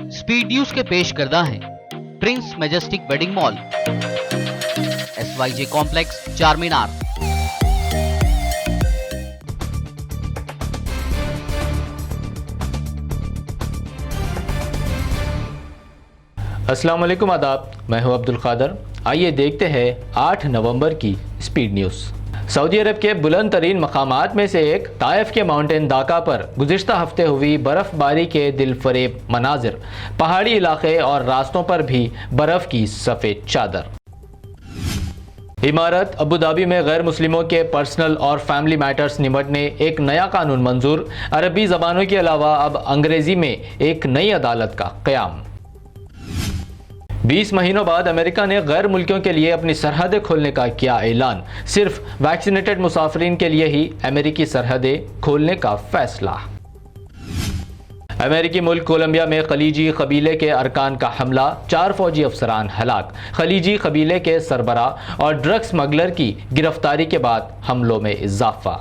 Speed news के पेश करदा हैं Prince majestic wedding mall, SYJ complex, चार मीनार। अस्सलाम वालेकुम, आदाब। मैं हूं अब्दुल कादर। आइए देखते हैं 8 नवंबर की स्पीड न्यूज़। सऊदी अरब के बुलंद तरीन मकामात में से एक ताइफ के माउंटेन दाका पर गुज़िश्ता हफ्ते हुई बर्फ़बारी के दिलफरेब मनाजिर, पहाड़ी इलाके और रास्तों पर भी बर्फ़ की सफ़ेद चादर। इमारत अबू धाबी में गैर मुस्लिमों के पर्सनल और फैमिली मैटर्स निपटने एक नया कानून मंजूर। अरबी ज़बानों के अलावा अब अंग्रेज़ी में एक नई अदालत का क़याम। 20 महीनों बाद अमेरिका ने गैर मुल्कियों के लिए अपनी सरहदें खोलने का किया ऐलान। सिर्फ वैक्सीनेटेड मुसाफिरीन के लिए ही अमेरिकी सरहदें खोलने का फैसला। अमेरिकी मुल्क कोलंबिया में खलीजी कबीले के अरकान का हमला, 4 फौजी अफसरान हलाक। खलीजी कबीले के सरबराह और ड्रग स्मगलर की गिरफ्तारी के बाद हमलों में इजाफा।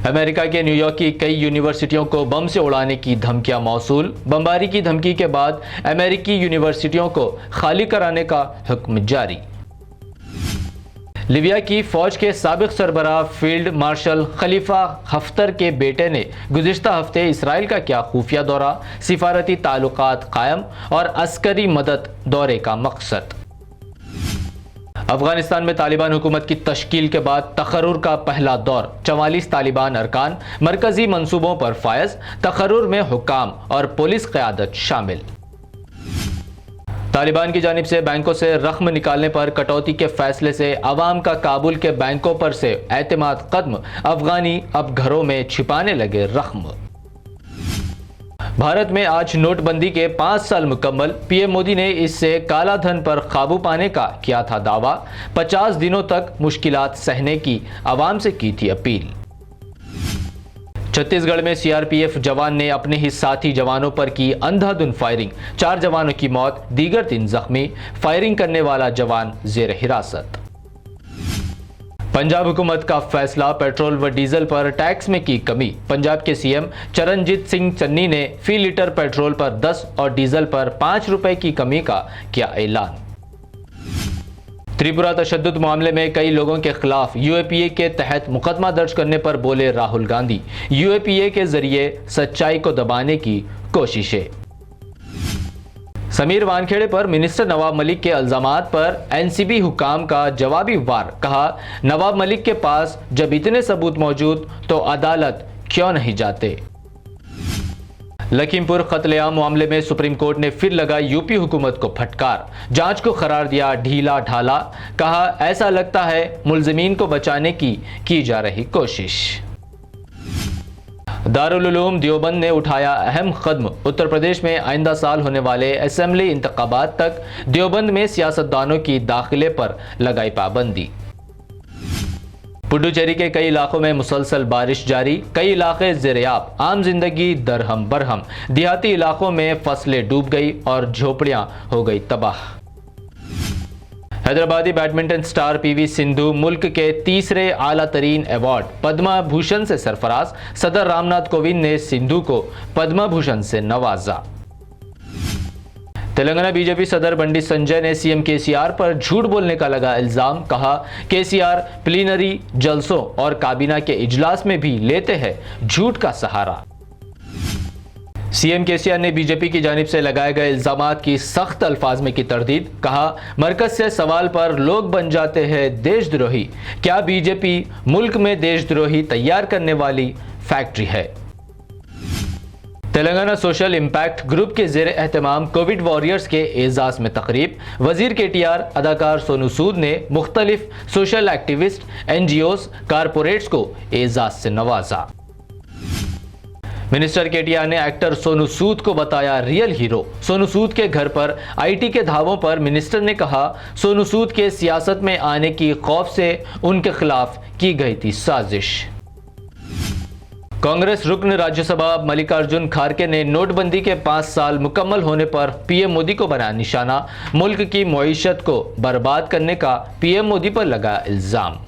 अमेरिका के न्यूयॉर्क की कई यूनिवर्सिटियों को बम से उड़ाने की धमकियां मौसूल। बमबारी की धमकी के बाद अमेरिकी यूनिवर्सिटियों को खाली कराने का हुक्म जारी। लीबिया की फौज के साबिक सरबराह फील्ड मार्शल खलीफा हफ्तर के बेटे ने गुज़िश्ता हफ्ते इसराइल का किया खुफिया दौरा। सिफारती ताल्लुकात कायम और अस्करी मदद दौरे का मकसद। अफगानिस्तान में तालिबान हुकूमत की तश्कील के बाद तकर्रुर का पहला दौर, 44 तालिबान अरकान मरकजी मंसूबों पर फायज। तकर्रुर में हुकाम और पुलिस क़यादत शामिल। तालिबान की जानिब से बैंकों से रकम निकालने पर कटौती के फैसले से अवाम का काबुल के बैंकों पर से एतमाद खत्म। अफगानी अब घरों में छिपाने लगे रकम। भारत में आज नोटबंदी के 5 साल मुकम्मल। पीएम मोदी ने इससे काला धन पर काबू पाने का किया था दावा। 50 दिनों तक मुश्किलात सहने की आवाम से की थी अपील। छत्तीसगढ़ में सीआरपीएफ जवान ने अपने ही साथी जवानों पर की अंधाधुंध फायरिंग, 4 जवानों की मौत, दीगर 3 जख्मी। फायरिंग करने वाला जवान जेर हिरासत। पंजाब हुकूमत का फैसला, पेट्रोल व डीजल पर टैक्स में की कमी। पंजाब के सीएम चरणजीत सिंह चन्नी ने फी लीटर पेट्रोल पर 10 और डीजल पर 5 रुपए की कमी का किया ऐलान। त्रिपुरा तशद्दुद मामले में कई लोगों के खिलाफ यूएपीए के तहत मुकदमा दर्ज करने पर बोले राहुल गांधी। यूएपीए के जरिए सच्चाई को दबाने की कोशिशें। समीर वानखेड़े पर मिनिस्टर नवाब मलिक के इल्जामात पर एनसीबी हुकाम का जवाबी वार। कहा, नवाब मलिक के पास जब इतने सबूत मौजूद तो अदालत क्यों नहीं जाते। लखीमपुर कत्लेआम मामले में सुप्रीम कोर्ट ने फिर लगाई यूपी हुकूमत को फटकार। जांच को करार दिया ढीला ढाला। कहा, ऐसा लगता है मुल्जिमीन को बचाने की जा रही कोशिश। दारुल उलूम देवबंद ने उठाया अहम कदम। उत्तर प्रदेश में आइंदा साल होने वाले असेंबली इंतखाबात तक देवबंद में सियासतदानों की दाखिले पर लगाई पाबंदी। पुडुचेरी के कई इलाकों में मुसलसल बारिश जारी, कई इलाके ज़ेर-ए-आब। आम जिंदगी दरहम बरहम। देहाती इलाकों में फसलें डूब गई और झोपड़ियां हो गई तबाह। Hyderabadi badminton star PV Sindhu मुल्क के तीसरे आला तरीन अवार्ड पद्मा भूषण से सरफराज। सदर रामनाथ कोविंद ने सिंधु को पद्मा भूषण से नवाजा। तेलंगाना बीजेपी सदर बंडी संजय ने सीएम केसीआर पर झूठ बोलने का लगा इल्जाम। कहा, केसीआर प्लीनरी जलसों और काबीना के इजलास में भी लेते हैं झूठ का सहारा। सीएम केसीआर ने बीजेपी की जानिब से लगाए गए इल्जामात की सख्त अल्फाज में की तरदीद। कहा, मरकज से सवाल पर लोग बन जाते हैं देशद्रोही। क्या बीजेपी मुल्क में देशद्रोही तैयार करने वाली फैक्ट्री है। तेलंगाना सोशल इम्पैक्ट ग्रुप के जेर एहतमाम कोविड वॉरियर्स के एजाज में तकरीब। वजीर केटीआर, अदाकार सोनू सूद ने मुख्तलिफ सोशल एक्टिविस्ट, एनजीओज, कारपोरेट्स को एजाज से नवाजा। मिनिस्टर केटीआर ने एक्टर सोनू सूद को बताया रियल हीरो। सोनू सूद के घर पर आईटी के धावों पर मिनिस्टर ने कहा, सोनू सूद के सियासत में आने की खौफ से उनके खिलाफ की गई थी साजिश। कांग्रेस रुकन राज्यसभा मल्लिकार्जुन खारगे ने नोटबंदी के 5 साल मुकम्मल होने पर पीएम मोदी को बनाया निशाना। मुल्क की मईशत को बर्बाद करने का पीएम मोदी पर लगा इल्जाम।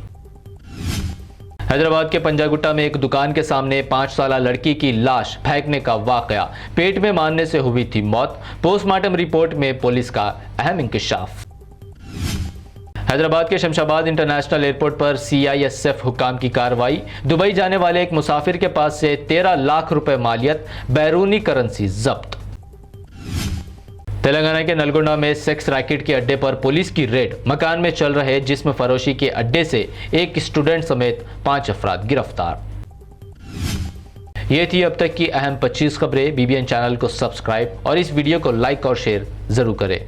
हैदराबाद के पंजागुट्टा में एक दुकान के सामने 5 साला लड़की की लाश फेंकने का वाकया, पेट में मारने से हुई थी मौत। पोस्टमार्टम रिपोर्ट में पुलिस का अहम इंकशाफ। हैदराबाद के शमशाबाद इंटरनेशनल एयरपोर्ट पर CISF हुक्काम की कार्रवाई। दुबई जाने वाले एक मुसाफिर के पास से 13 लाख रुपए मालियत, बैरूनी करेंसी जब्त। तेलंगाना के नलगोंडा में सेक्स रैकेट के अड्डे पर पुलिस की रेड। मकान में चल रहे जिस्म फरोशी के अड्डे से एक स्टूडेंट समेत 5 अफराद गिरफ्तार। ये थी अब तक की अहम 25 खबरें। BBN चैनल को सब्सक्राइब और इस वीडियो को लाइक और शेयर जरूर करें।